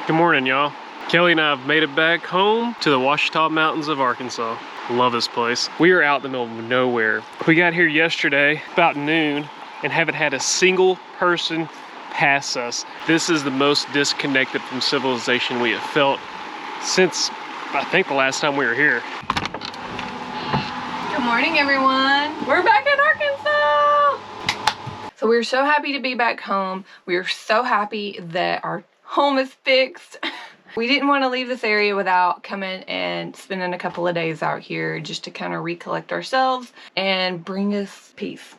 Good morning, y'all. Kelly and I have made it back home to the Ouachita Mountains of Arkansas. Love this place. We are out in the middle of nowhere. We got here yesterday about noon and haven't had a single person pass us. This is the most disconnected from civilization we have felt since, I think, the last time we were here. Good morning, everyone. We're back in Arkansas. So we're so happy to be back home. We're so happy that our home is fixed. We didn't want to leave this area without coming and spending a couple of days out here just to kind of recollect ourselves and bring us peace.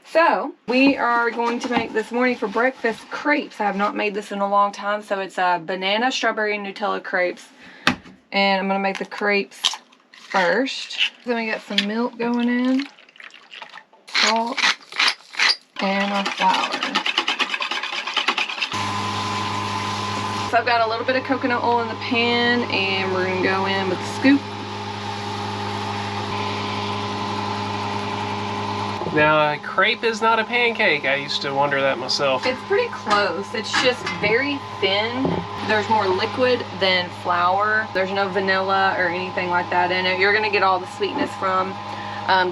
So we are going to make this morning for breakfast crepes. I have not made this in a long time. So it's banana, strawberry, and Nutella crepes. And I'm going to make the crepes first. Then we got some milk going in, salt, and our flour. So I've got a little bit of coconut oil in the pan, and we're gonna go in with a scoop. Now, a crepe is not a pancake. I used to wonder that myself. It's pretty close. It's just very thin. There's more liquid than flour. There's no vanilla or anything like that in it. You're gonna get all the sweetness from.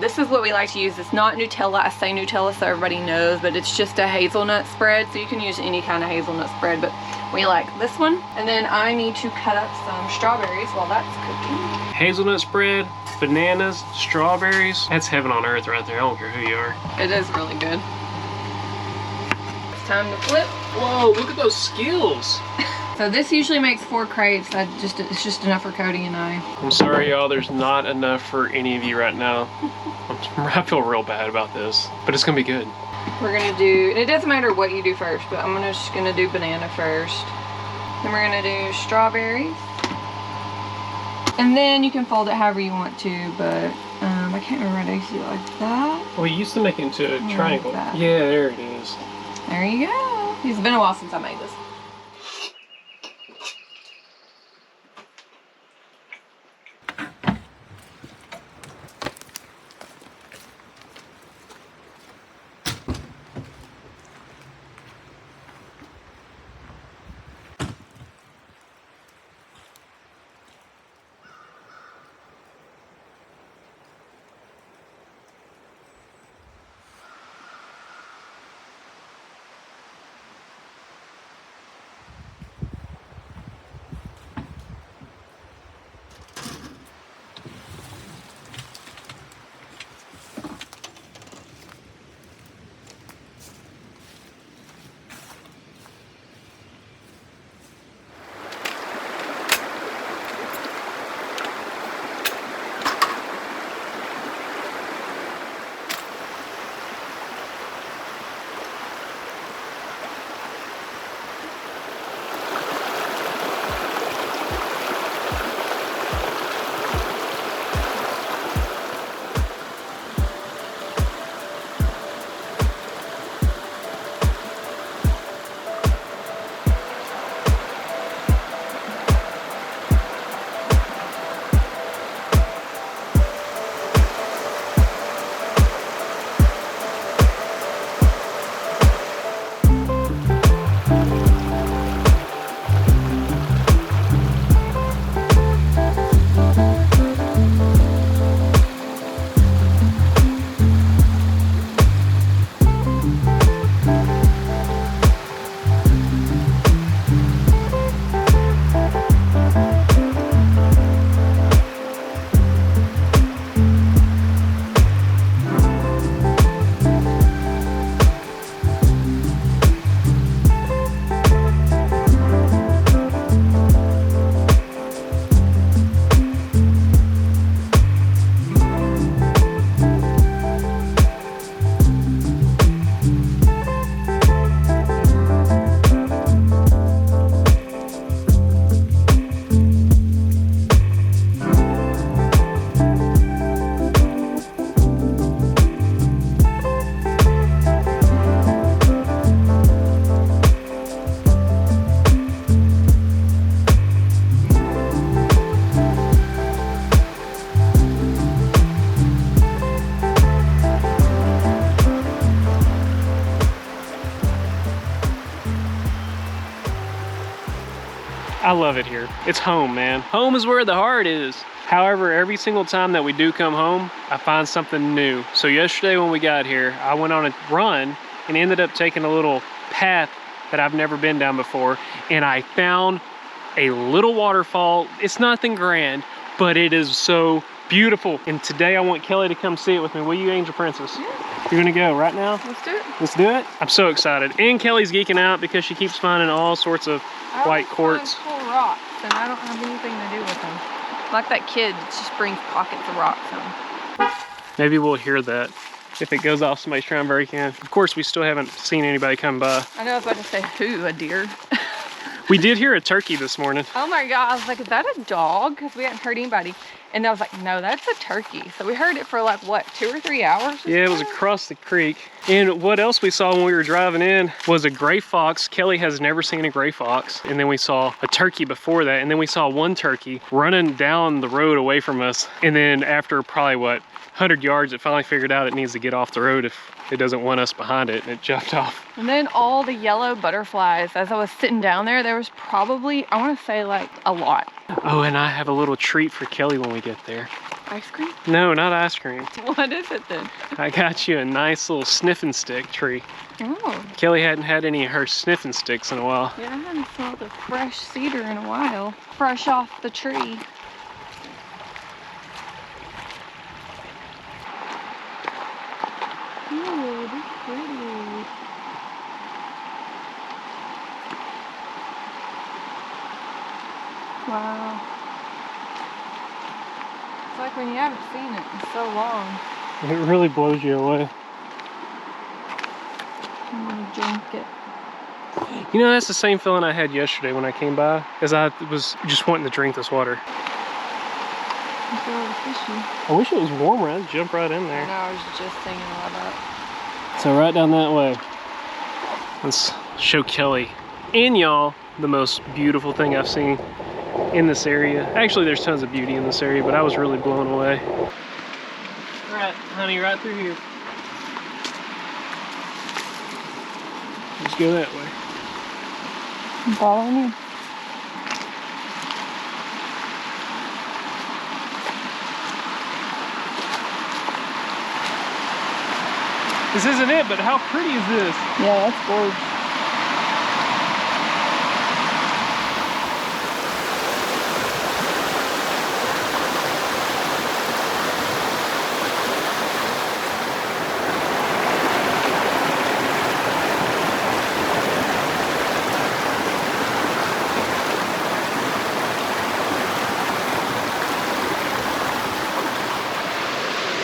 This is what we like to use. It's not Nutella. I say Nutella so everybody knows, but it's just a hazelnut spread. So you can use any kind of hazelnut spread, but we like this one. And then I need to cut up some strawberries while that's cooking. Hazelnut spread, bananas, strawberries. That's heaven on earth right there. I don't care who you are. It is really good. It's time to flip. Whoa, look at those skills. So this usually makes 4 crepes. It's just enough for Cody and I. I'm sorry, y'all. There's not enough for any of you right now. I feel real bad about this, but it's gonna be good. We're gonna do, and it doesn't matter what you do first, but I'm just gonna do banana first. Then we're gonna do strawberries. And then you can fold it however you want to, but I can't remember how to do it like that. Well, you used to make it into a triangle. Like yeah, there it is. There you go. It's been a while since I made this. I love it here. It's home, man. Home is where the heart is. However, every single time that we do come home, I find something new. So yesterday when we got here, I went on a run and ended up taking a little path that I've never been down before, and I found a little waterfall. It's nothing grand, but it is so beautiful. And today I want Kelly to come see it with me. Will you, Angel Princess? Yeah. You're gonna go right now? Let's do it. Let's do it. I'm so excited. And Kelly's geeking out because she keeps finding all sorts of white quartz. Cool rocks, and I don't have anything to do with them. Like that kid that just brings pockets of rocks home. Maybe we'll hear that if it goes off somebody's trying to break in. Of course, we still haven't seen anybody come by. I know I was about to say who, a deer. We did hear a turkey this morning. Oh my God, I was like, is that a dog? Because we hadn't heard anybody. And I was like, no, that's a turkey. So we heard it for like, what, 2 or 3 hours? Yeah, it was across the creek. And what else we saw when we were driving in was a gray fox. Kelly has never seen a gray fox. And then we saw a turkey before that. And then we saw one turkey running down the road away from us. And then after probably, what, 100 yards, it finally figured out it needs to get off the road if it doesn't want us behind it, and it jumped off. And then all the yellow butterflies, as I was sitting down there, there was probably, I want to say like a lot. Oh, and I have a little treat for Kelly when we get there. Ice cream? No, not ice cream. What is it then? I got you a nice little sniffing stick tree. Oh. Kelly hadn't had any of her sniffing sticks in a while. Yeah, I haven't smelled a fresh cedar in a while. Fresh off the tree. Ooh, that's pretty. Wow. It's like when you haven't seen it in so long. It really blows you away. I'm gonna drink it. You know, that's the same feeling I had yesterday when I came by, as I was just wanting to drink this water. It's a little fishy. I wish it was warmer. I'd jump right in there. I know, I was just thinking about that. So right down that way. Let's show Kelly and y'all the most beautiful thing I've seen in this area. Actually, there's tons of beauty in this area, but I was really blown away. Right, honey, right through here. Let's go that way. I'm following you. This isn't it, but how pretty is this? Yeah, that's gorgeous.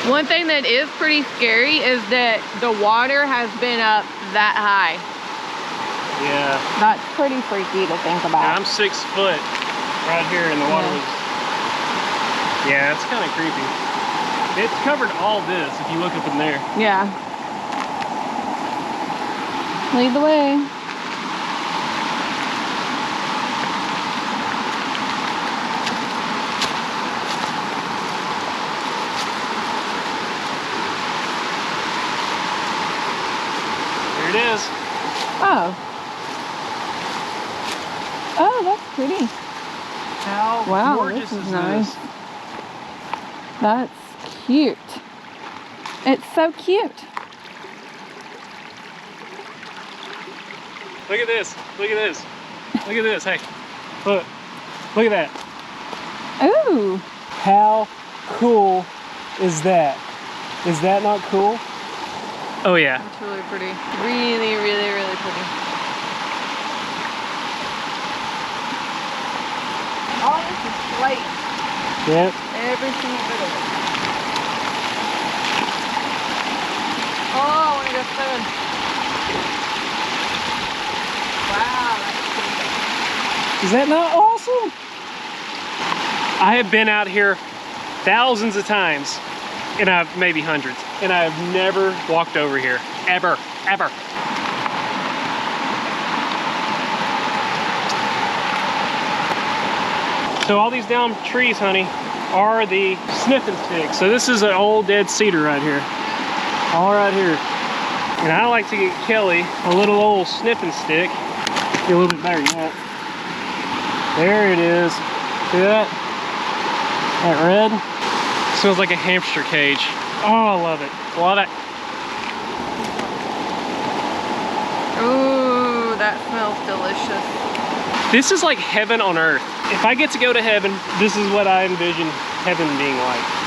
One thing that is pretty scary is that the water has been up that high. Yeah. That's pretty freaky to think about. Yeah, I'm 6 foot right here, and the water was... Yeah, it's kind of creepy. It's covered all this if you look up in there. Yeah. Lead the way. There it is. Oh. Oh, that's pretty. How Wow, gorgeous this is is nice. this? That's cute. It's so cute. Look at this. Look at this. Look at this. Hey, look. Look at that. Ooh. How cool is that? Is that not cool? Oh yeah. It's really pretty. Really, really, really pretty. All this is slate. Yep. Every single bit of it. Oh, I want to go swimming. Wow, that's pretty. Is that not awesome? I have been out here thousands of times, and maybe hundreds, and I have never walked over here, ever. So all these down trees, honey, are the sniffing sticks. So this is an old dead cedar right here, all right here. And I like to get Kelly a little old sniffing stick. Get a little bit better than that. There it is. See that? That red? Smells like a hamster cage. Oh, I love it. Love it. Ooh, that smells delicious. This is like heaven on earth. If I get to go to heaven, this is what I envision heaven being like.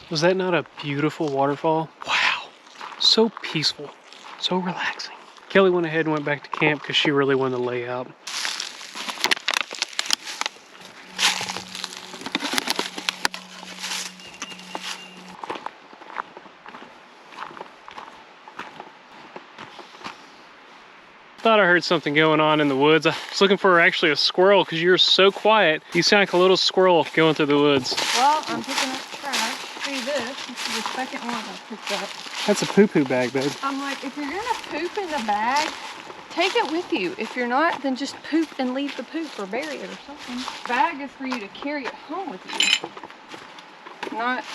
Was that not a beautiful waterfall? Wow, so peaceful, so relaxing. Kelly went ahead and went back to camp because she really wanted to lay out. Thought I heard something going on in the woods. I was looking for actually a squirrel because you're so quiet. You sound like a little squirrel going through the woods. Well, I'm picking up trash. See this? This is the second one I picked up. That's a poo-poo bag, babe. I'm like, if you're gonna poop in the bag, take it with you. If you're not, then just poop and leave the poop or bury it or something. The bag is for you to carry it home with you. Not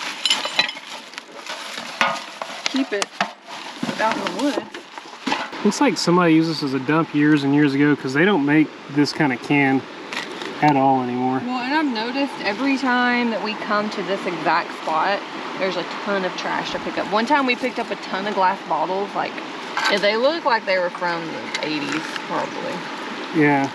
keep it out in the woods. Looks like somebody used this as a dump years and years ago because they don't make this kind of can at all anymore. Well, and I've noticed every time that we come to this exact spot, there's a ton of trash to pick up. One time we picked up a ton of glass bottles. Like, they look like they were from the 80s, probably. Yeah,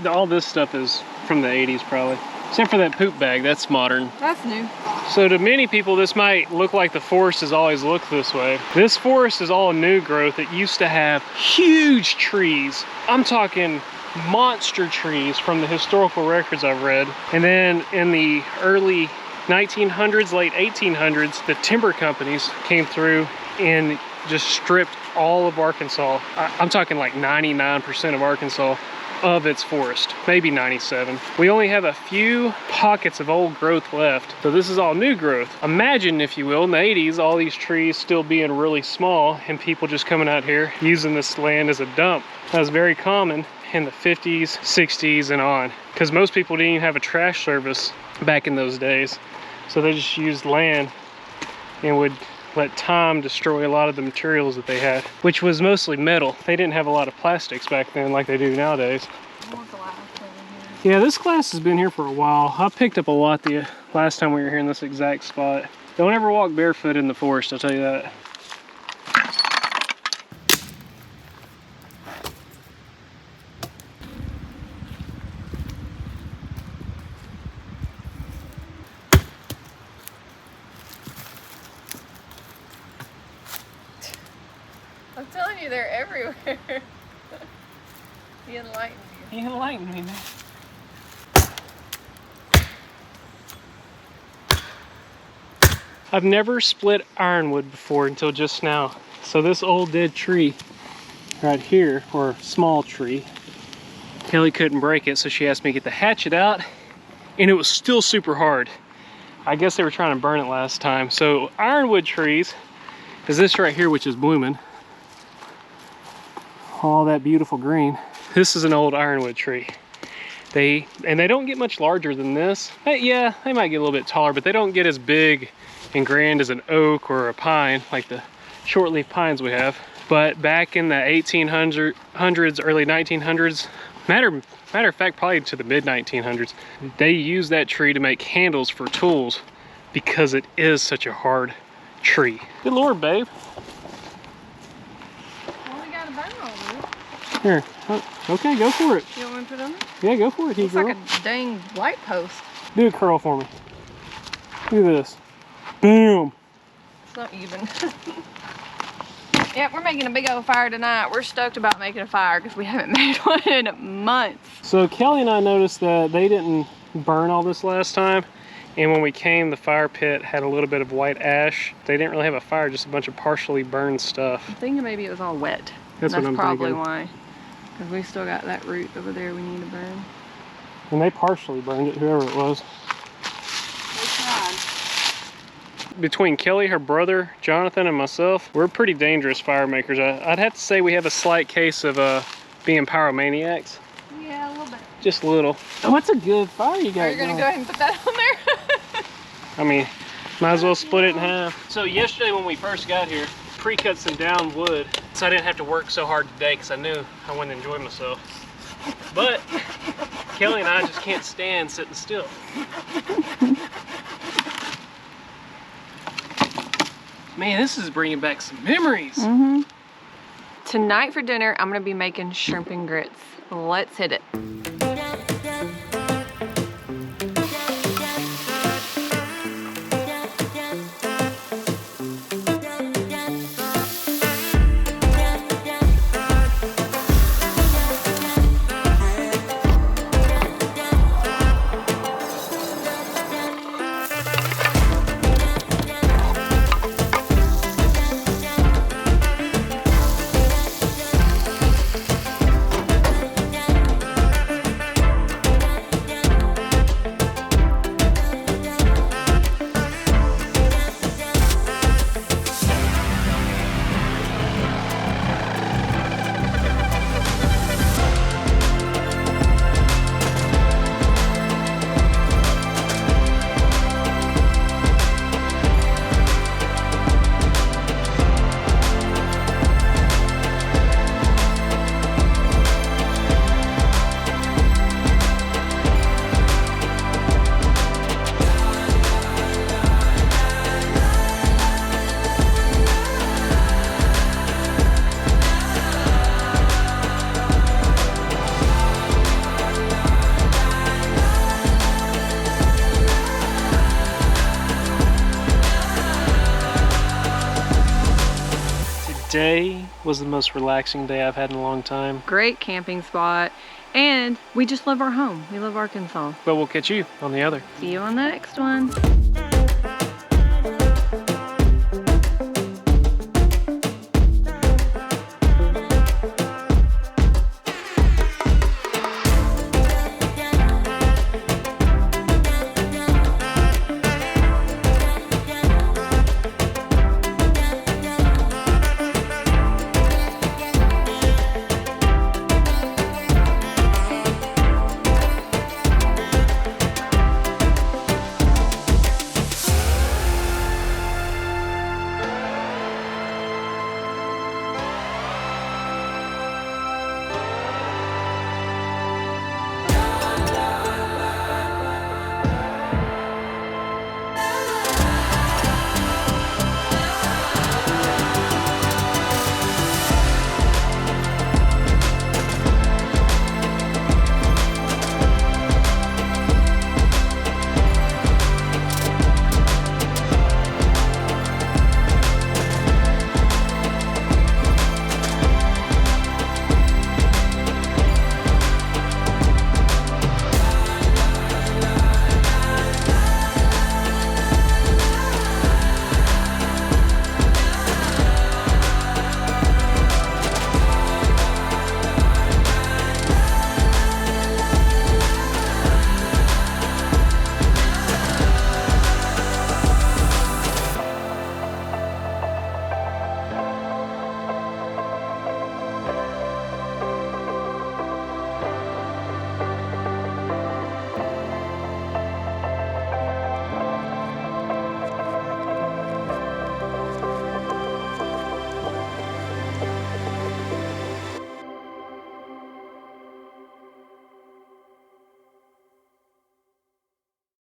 all this stuff is from the 80s probably. Except for that poop bag, that's modern. That's new. So to many people, this might look like the forest has always looked this way. This forest is all new growth. It used to have huge trees. I'm talking monster trees from the historical records I've read. And then in the early 1900s, late 1800s, the timber companies came through and just stripped all of Arkansas. I'm talking like 99% of Arkansas of its forest, maybe 97. We only have a few pockets of old growth left. So this is all new growth. Imagine, if you will, in the 80s, all these trees still being really small and people just coming out here using this land as a dump. That was very common in the 50s, 60s, and on, because most people didn't even have a trash service back in those days. So they just used land and would let time destroy a lot of the materials that they had, which was mostly metal. They didn't have a lot of plastics back then like they do nowadays. More glass over here. Yeah, this glass has been here for a while. I picked up a lot the last time we were here in this exact spot. Don't ever walk barefoot in the forest, I'll tell you that. I'm telling you, they're everywhere. He enlightened you. He enlightened me, man. I've never split ironwood before until just now. So this old dead tree right here, or small tree, Kelly couldn't break it, so she asked me to get the hatchet out, and it was still super hard. I guess they were trying to burn it last time. So ironwood trees is this right here, which is blooming. all that beautiful green. This is an old ironwood tree. They don't get much larger than this. Yeah, they might get a little bit taller, but they don't get as big and grand as an oak or a pine, like the short-leaf pines we have. But back in the 1800s, early 1900s, matter of fact, probably to the mid-1900s, they used that tree to make handles for tools because it is such a hard tree. Good Lord, babe. Well, we got a burn on it. Here, okay, go for it. You want me to put it on there? Yeah, go for it, It's like a dang light post. Do a curl for me. Do this. Boom. It's not even. Yeah, we're making a big old fire tonight. We're stoked about making a fire because we haven't made one in months. So Kelly and I noticed that they didn't burn all this last time. And when we came, the fire pit had a little bit of white ash. They didn't really have a fire, just a bunch of partially burned stuff. I'm thinking maybe it was all wet. That's what I'm probably thinking. Why. Because we still got that root over there we need to burn. And they partially burned it, whoever it was. They tried. Between Kelly, her brother, Jonathan, and myself, we're pretty dangerous fire makers. I'd have to say we have a slight case of being pyromaniacs. Yeah, a little bit. Just a little. Oh, what's a good fire you got? Are you going to go ahead and put that on there? I mean, might as well split it in half. So yesterday when we first got here, pre-cut some down wood, so I didn't have to work so hard today because I knew I wouldn't enjoy myself. But Kelly and I just can't stand sitting still. Man, this is bringing back some memories. Mm-hmm. Tonight for dinner, I'm going to be making shrimp and grits. Let's hit it. Today was the most relaxing day I've had in a long time. Great camping spot. And we just love our home. We love Arkansas. But we'll catch you on the other. See you on the next one.